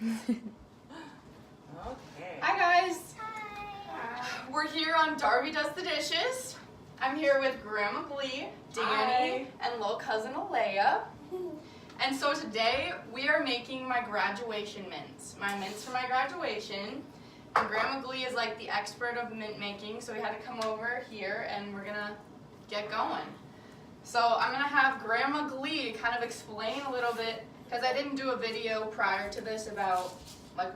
Okay. Hi guys. Hi. We're here on Darby Does the Dishes. I'm here with Grandma Glee, Danny, and little cousin Alea. And so today we are making my graduation mints. My mints for my graduation. And Grandma Glee is like the expert of mint making, so we had to come over here and we're gonna get going. So I'm gonna have Grandma Glee kind of explain a little bit, because I didn't do a video prior to this about like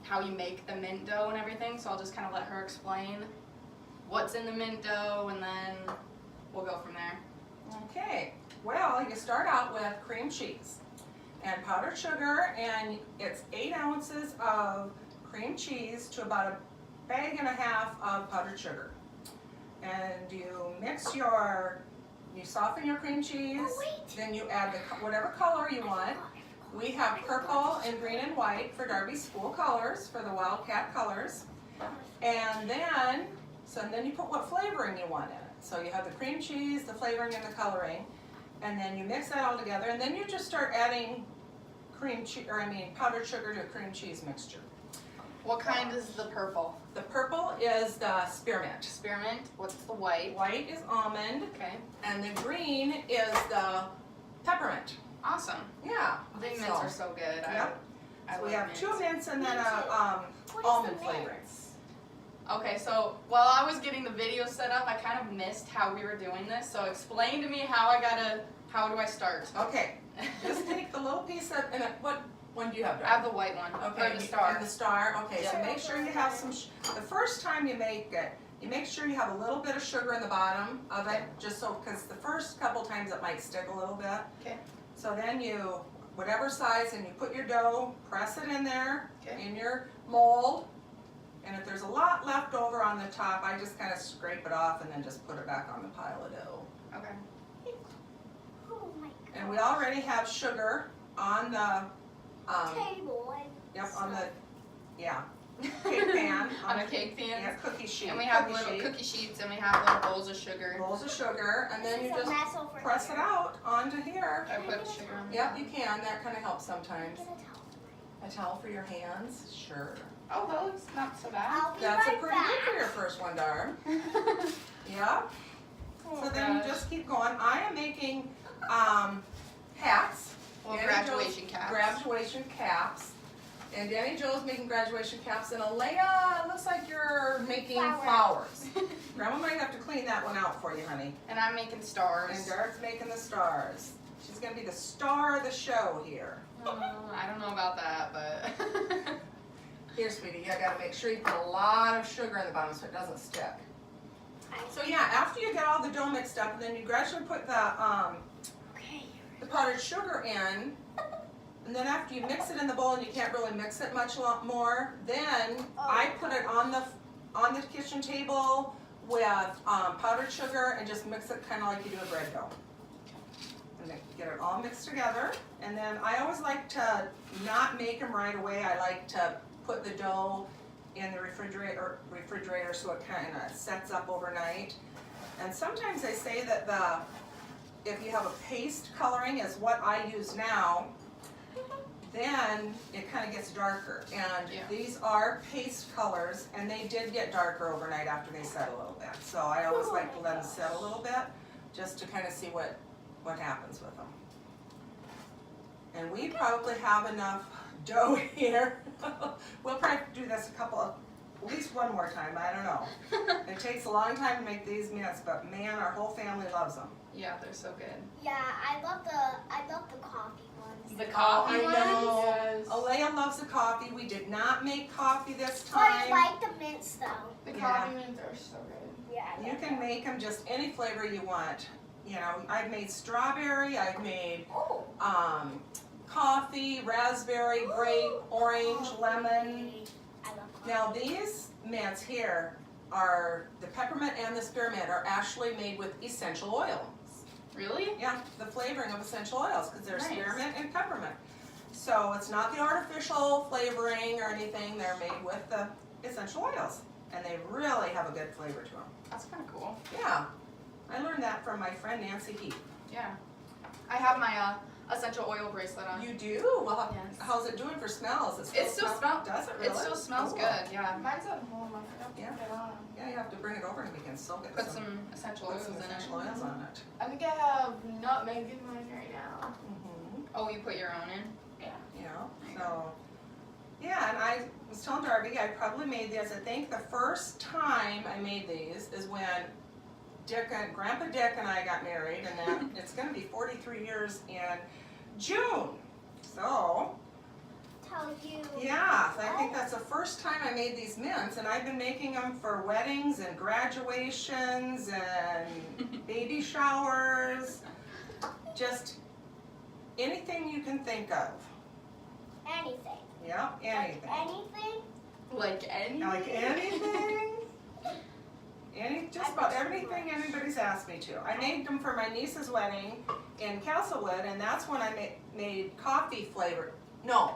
how you make the mint dough and everything, so I'll just kind of let her explain what's in the mint dough and then we'll go from there. Okay. Well, you start out with cream cheese and powdered sugar, and it's 8 ounces of cream cheese to about a bag and a half of powdered sugar. And you soften your cream cheese, then you add whatever color you want. We have purple and green and white for Darby's school colors, for the Wildcat colors. And then you put what flavoring you want in it. So you have the cream cheese, the flavoring, and the coloring. And then you mix that all together, and then you just start adding powdered sugar to a cream cheese mixture. What kind is the purple? The purple is the spearmint. Spearmint. What's the white? White is almond. Okay. And the green is the peppermint. Awesome. Yeah. I think mints are so good. Yep. I We have mints. 2 mints and then almond flavoring. Okay, so while I was getting the video set up, I kind of missed how we were doing this. So explain to me how do I start? Okay. Just take the little piece of, and what one do you have, I have the white one. Okay, Or the star. And the star. Okay, so Yeah. make sure you have some, the first time you make it, you make sure you have a little bit of sugar in the bottom of it, just so, because the first couple times it might stick a little bit. Okay. So then you, whatever size, and you put your dough, press it in there, in your mold, and if there's a lot left over on the top, I just kind of scrape it off and then just put it back on the pile of dough. Okay. Oh my God. And we already have sugar on the, Table. yep, on the, yeah, cake pan. On a cake pan. Yeah, cookie sheet. And we have cookie little sheet. cookie sheets and we have little bowls of sugar. Bowls of sugar, and then you This is a just mess over press here. it out onto here. I put sugar on. Yep, you can. That kind of helps sometimes. Get a towel. A towel for your hands, sure. Oh, that looks not so bad. I'll be That's a right pretty back. good for your first one, Darb. Yeah. Oh, So then you gosh. just keep going. I am making hats. Well, Danny graduation Joe's caps. Graduation caps. And Danny Joe's making graduation caps, and Alea, it looks like you're making flowers. Grandma might have to clean that one out for you, honey. And I'm making stars. And Darb's making the stars. She's gonna be the star of the show here. I don't know about that, but Here, sweetie, you gotta make sure you put a lot of sugar in the bottom so it doesn't stick. So yeah, after you get all the dough mixed up, and then you gradually put the powdered sugar in, and then after you mix it in the bowl and you can't really mix it much more, then I put it on the kitchen table with powdered sugar and just mix it kind of like you do a bread dough. And then get it all mixed together. And then I always like to not make them right away. I like to put the dough in the refrigerator so it kind of sets up overnight. And sometimes they say that if you have a paste coloring, is what I use now, then it kind of gets darker. And these are paste colors, and they did get darker overnight after they set a little bit. So I always like to let them set a little bit, just to kind of see what happens with them. And we probably have enough dough here. We'll probably do this at least one more time, I don't know. It takes a long time to make these mints, but man, our whole family loves them. yeah, they're so good. Yeah, I love the coffee ones. The coffee I ones? know. Yes. Alea loves the coffee. We did not make coffee this But I time. like the mints though. The Yeah. coffee mints are so good. Yeah. I You like can that. make them just any flavor you want. You know, I've made strawberry, I've made Oh. coffee, raspberry, grape, orange, lemon. I love coffee. Now these mints here are, the peppermint and the spearmint are actually made with essential oils. Really? Yeah, the flavoring of essential oils, because they're Nice. spearmint and peppermint. So it's not the artificial flavoring or anything, they're made with the essential oils. And they really have a good flavor to them. That's kind of cool. Yeah, I learned that from my friend Nancy Heath. Yeah. I have essential oil bracelet on. You do? Well, Yes. how's it doing for smells? It still smells. Does it really? It still smells Cool. good. Yeah. Mine's at home. I forgot to Yeah. put it on. Yeah, you have to bring it over and we can soak it. Put some essential put oils some in essential it. oils on it. I think I have nutmeg in mine right now. Mm-hmm. Oh, you put your own in? Yeah. You know, so, yeah, and I was telling Darby I probably made these. I think the first time I made these is when Grandpa Dick and I got married, and then it's gonna be 43 years in June. So, Tell you. yeah, so I think that's the first time I made these mints, and I've been making them for weddings and graduations and baby showers, just anything you can think of. Anything. Yeah, anything. Anything? Like any? Like anything? Just about everything anybody's asked me to. I made them for my niece's wedding in Castlewood, and that's when I made coffee flavor. No,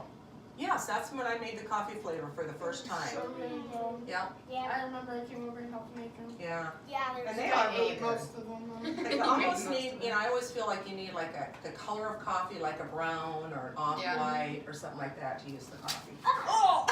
yes, that's when I made the coffee flavor for the first time. So really good. Yeah, Yeah. I remember I came over and helped make them. yeah. Yeah, there's And they I are really ate good. most of them. Though. They almost need, I always feel like you need like the color of coffee, like a brown or an off-white or something like that to use the coffee. Oh!